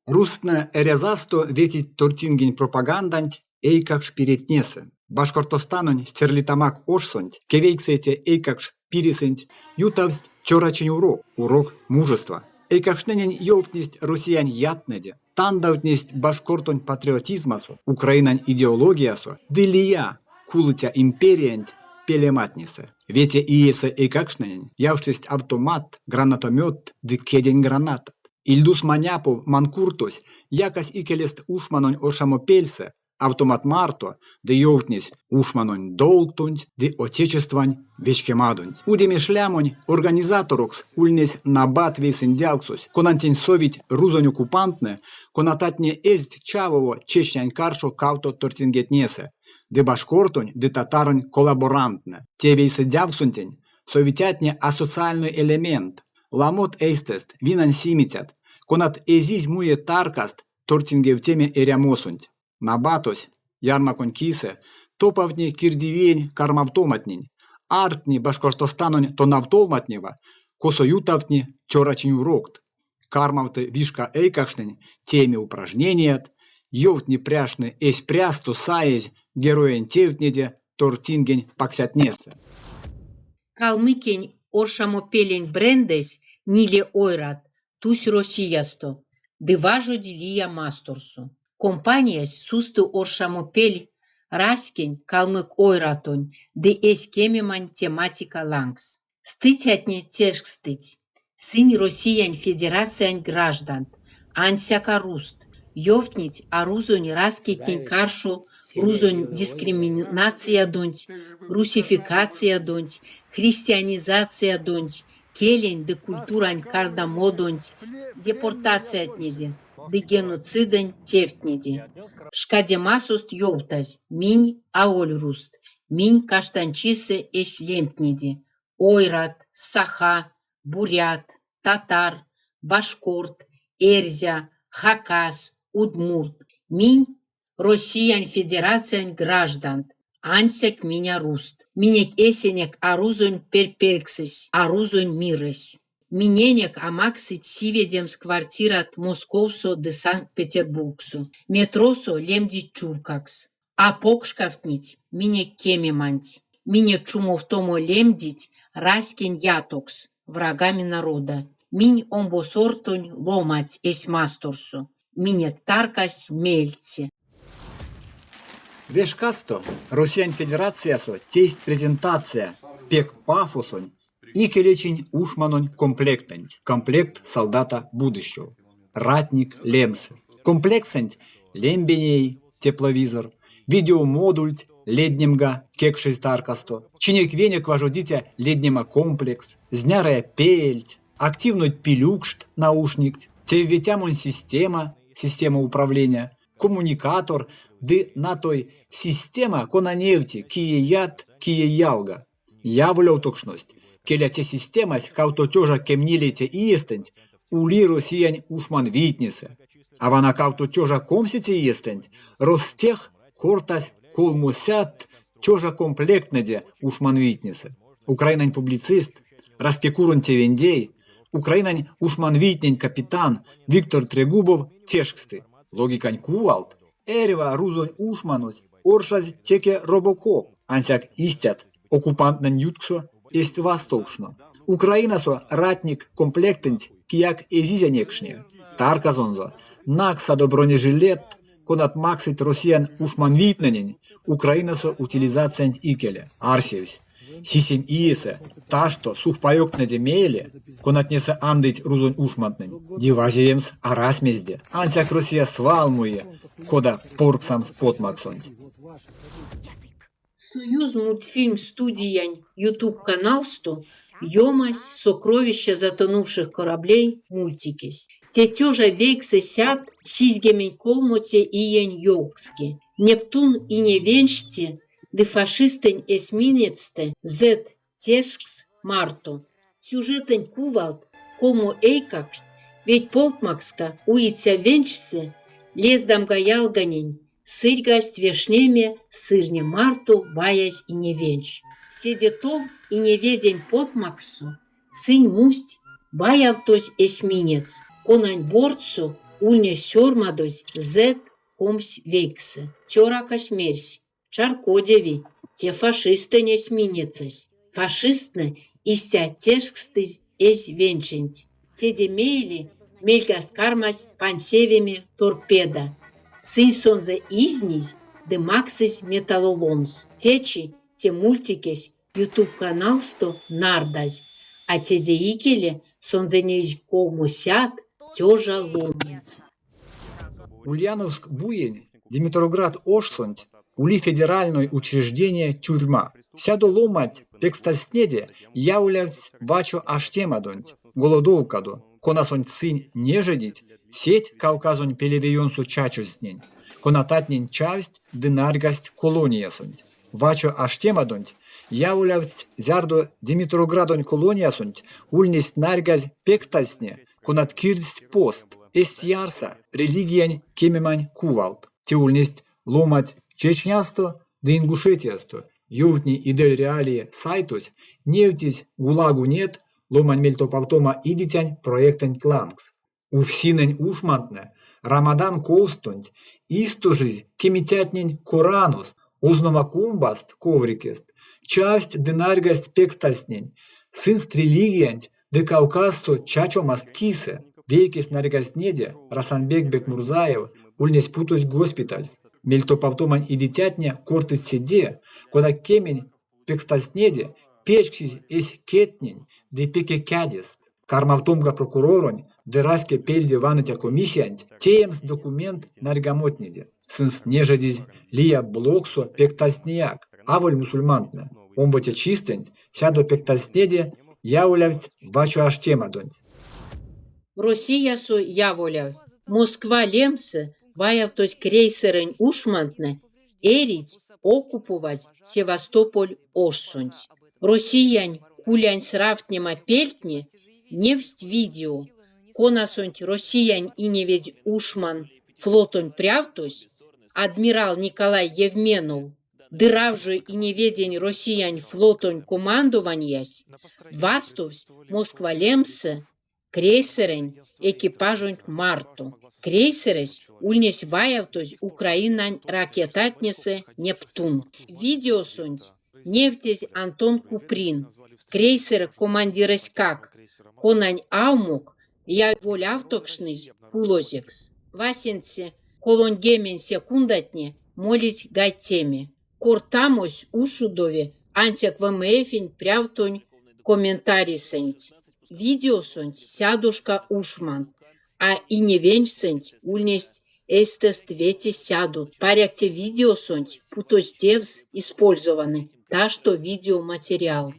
Рустна эрязасто ветить тортинген пропагандант эйкакш перетнесе. Башкортостанон стерлитамак ошсонть, кевейксете эйкакш пирисенть, ютавсть тёрачень урок мужества. Эйкакшненен ёвтнесть россиян ятнеде, тандавтнесть башкортонь патриотизмасу, украинань идеологиясу, дылия, кулытя империянть, пелематнисе. Вете иесе эйкакшненен, явшесть автомат, гранатомет, дыкедень граната. Ильдус маняпов манкуртось, якась икелест ушманонь ошамопельсе, автомат марто, де йовтнись ушманонь долтунь, де отечествань вечкемадунь. Удеми шлямонь организаторокс ульнесь набат вейсендяуксус, конантень совить рузонь оккупантне, конататне эзть чавово чечнянь каршо кауто тортингетнесе, де башкортонь, де татаронь коллаборантне. Те вейсендяуксунтень совитятне асоциальный элемент, ламот эйстест, винан симитят, конат эзизь муе таркаст, тортинге в теме эрямосунть. Набатось, ярмаконь кисе, топовни кирдивень кармавтоматнень, артни башкортостанонь тонавтоматнева, косоютавтни тёрачень урокт. Кармавты вишка эйкашнень, теме упражненият, ёвтни пряшны эсь прясту саезь, героен тевтнеде, тортингень паксятнесе. Калмыкень оршамопелень брендес ниле ойрат, тусь Россиясто, дыважо делия масторсу. Компаниясь сусты оршамопель раскень калмык ойратонь, де эсь кемемань тематика лангс. Стытятне тешк стыть. Сынь Россиян федерациянь граждан, ансяка руст, ёвтнить арузонь раскетень каршу, рузонь дискриминация донть, русификация донть, христианизация донть, келень де культурань кардамодонть, депортация отнеде, де геноцидань тефтнеде. Шкаде масост ёвтась, минь аоль руст, минь каштанчисе эсь лемпнеде, ойрат, саха, бурят, татар, башкорт, эрзя, хакас, удмурт, минь Россиян федерациянь граждан, ансяк меня руст. Минек эсенек арузонь перпельксись, арузонь мирась. Миненек амаксить сиведемс квартират Московсо де Санкт-Петербургсу. Метросо лемдить чуркакс. А покшкафтнить минек кемеманть. Минек чумовтомо лемдить раскин ятокс, врагами народа. Минь омбосортонь ломать эсь масторсу. Минек таркасть мельце. Вешкасто, Россиян Федерациясо, тесть презентация, пек пафосонь, и келечень ушманонь комплектанть, комплект солдата будущего, ратник лемсы. Комплектанть лембеней, тепловизор, видеомодульт, леднемга, кекшись таркасто, чинек венек важодитя леднема комплекс, знярая пельть, активнуть пилюкшт наушникт, тевветямонь система управления, коммуникатор, ды на той система конаневти киеят киеялга. Являл токшность, келя те системась кауто тёжа кемнилете иестенть, ули россиян ушман витнесе. А вана кауто тёжа комсите иестенть, ростех кортась колмусят тёжа комплектнеде ушман витнесе. Украинань публицист, распекурон тевендей, Украинань ушман витнень капитан Виктор Трегубов тешксты. Логикань кувалт, эрева рузонь ушманус, оршаз теке робокоп, ансяк истят, оккупантнан ютксо, есть восточно. Украинасо ратник комплектент, кияк эзизянекшне, тарказонзо, накса до бронежилет, конат максит россиян ушман витненень, Украинасо утилизациянь икеле, арсевсь. Сисем иесе, ташто сухпайок на демейле, конатнесе андыть рузонь ушмантнень, дивазиемс арасмезде, ансяк Россия свалмуе, кода порксам спотмаксонь. Союз мультфильм студиянь YouTube канал 100 ёмась сокровища затонувших кораблей мультикись. Те тёжа вейксы сят сизгемень колмоте иень ёвкски. Нептун и невенште де фашистень эсминецте зет тешкс марто. Сюжетень кувалт кому эйкакш, ведь полтмакска уйця венчсе лездам гаялганень, сырьгасть вешнеме сырне марту ваясь и не венч. Седетов и не ведень потмаксу, сынь мусть ваявтось эсминец, конань борцу ульне сёрмадось зет комсь вейксы. Тёра космерсь. Чаркодеви. Те фашисты не сменецась. Фашистны истя тешкстыз эсь венченть. Те демейли мельгаст кармась пансевими торпеда. Сын сонзе изнись де максись металлоломс. Течи те мультикесь YouTube каналсто нардась. А те деикеле сонзенеись колмусят тёжа ломнец. Ульяновск-Буень, Димитроград-Ошсонть, ули федеральное учреждение тюрьма. Сяду ломать пекстаснеде являвсь вачо аштемадонть, голодовкаду, конасонь цинь нежедить, сеть кавказонь пелевионсу чачуснень, конататнень часть дынаргасть колониясонть. Вачо аштемадонть являвсь зярдо Димитроградонь колониясонть, ульнесть наргазь пекстасне, конаткирсть пост. Эстьярса религиянь кемемань кувалт. Теульнесть ломать чечнясто, да ингушетиасто. Ювтни идель реалии сайтус, невтись гулагу нет, ломань мельтоповтома идитянь проектань тлангс. Увсинень ушмантне, рамадан колстонть, истожись кемитятнень коранус, узнова кумбаст коврикест, часть дынаргасть пекстаснень, сынст религиянь, де кавказто чачо масткисе. Вейкес наргаснеде Расанбек Бекмурзаев ульнесь путусь госпитальс. Мельтоповтомань и дитятня кортыт седе, кода кемень пекстаснеде печксись эсь кетнень, де пеке кядест. Кармавтомга прокуроронь, де раске пельде ванытя комиссиянть, теемс документ наргамотнеде. Сынс нежедись лия блоксо пектаснияк, аволь мусульмантне. Омботе чистень, сядо пектаснеде, яулявсь вачу аштемадонь. Россия со яволявсь. Москва лемсы, ваявтось крейсерень ушмантне, эрить оккупувать Севастополь ошсунть. Россиянь кулянь сравтнема пельтне, невсть видео. Конасонть россиянь и неведь ушман флотонь прявтось, адмирал Николай Евменов, дыравжу и неведень россиянь флотонь командованиясь, вастувсь Москва лемсы, крейсерень экипажонь марту. Крейсересь ульнесь ваявтось Украинань ракетатнесе Нептун. Видеосунть нефтесь Антон Куприн. Крейсер командиресь как. Конань аумук я волявтокшныз пулозекс. Васенце колонгемен секундатне молить гайтеме. Кортамось ушудове ансяк ВМФень прявтонь комментарий сенть. Видеосонть сядушка ушман, а и не венчсенть ульнесть эстествете сядут. Парякте видеосонть путостевс использованы, та что видеоматериал.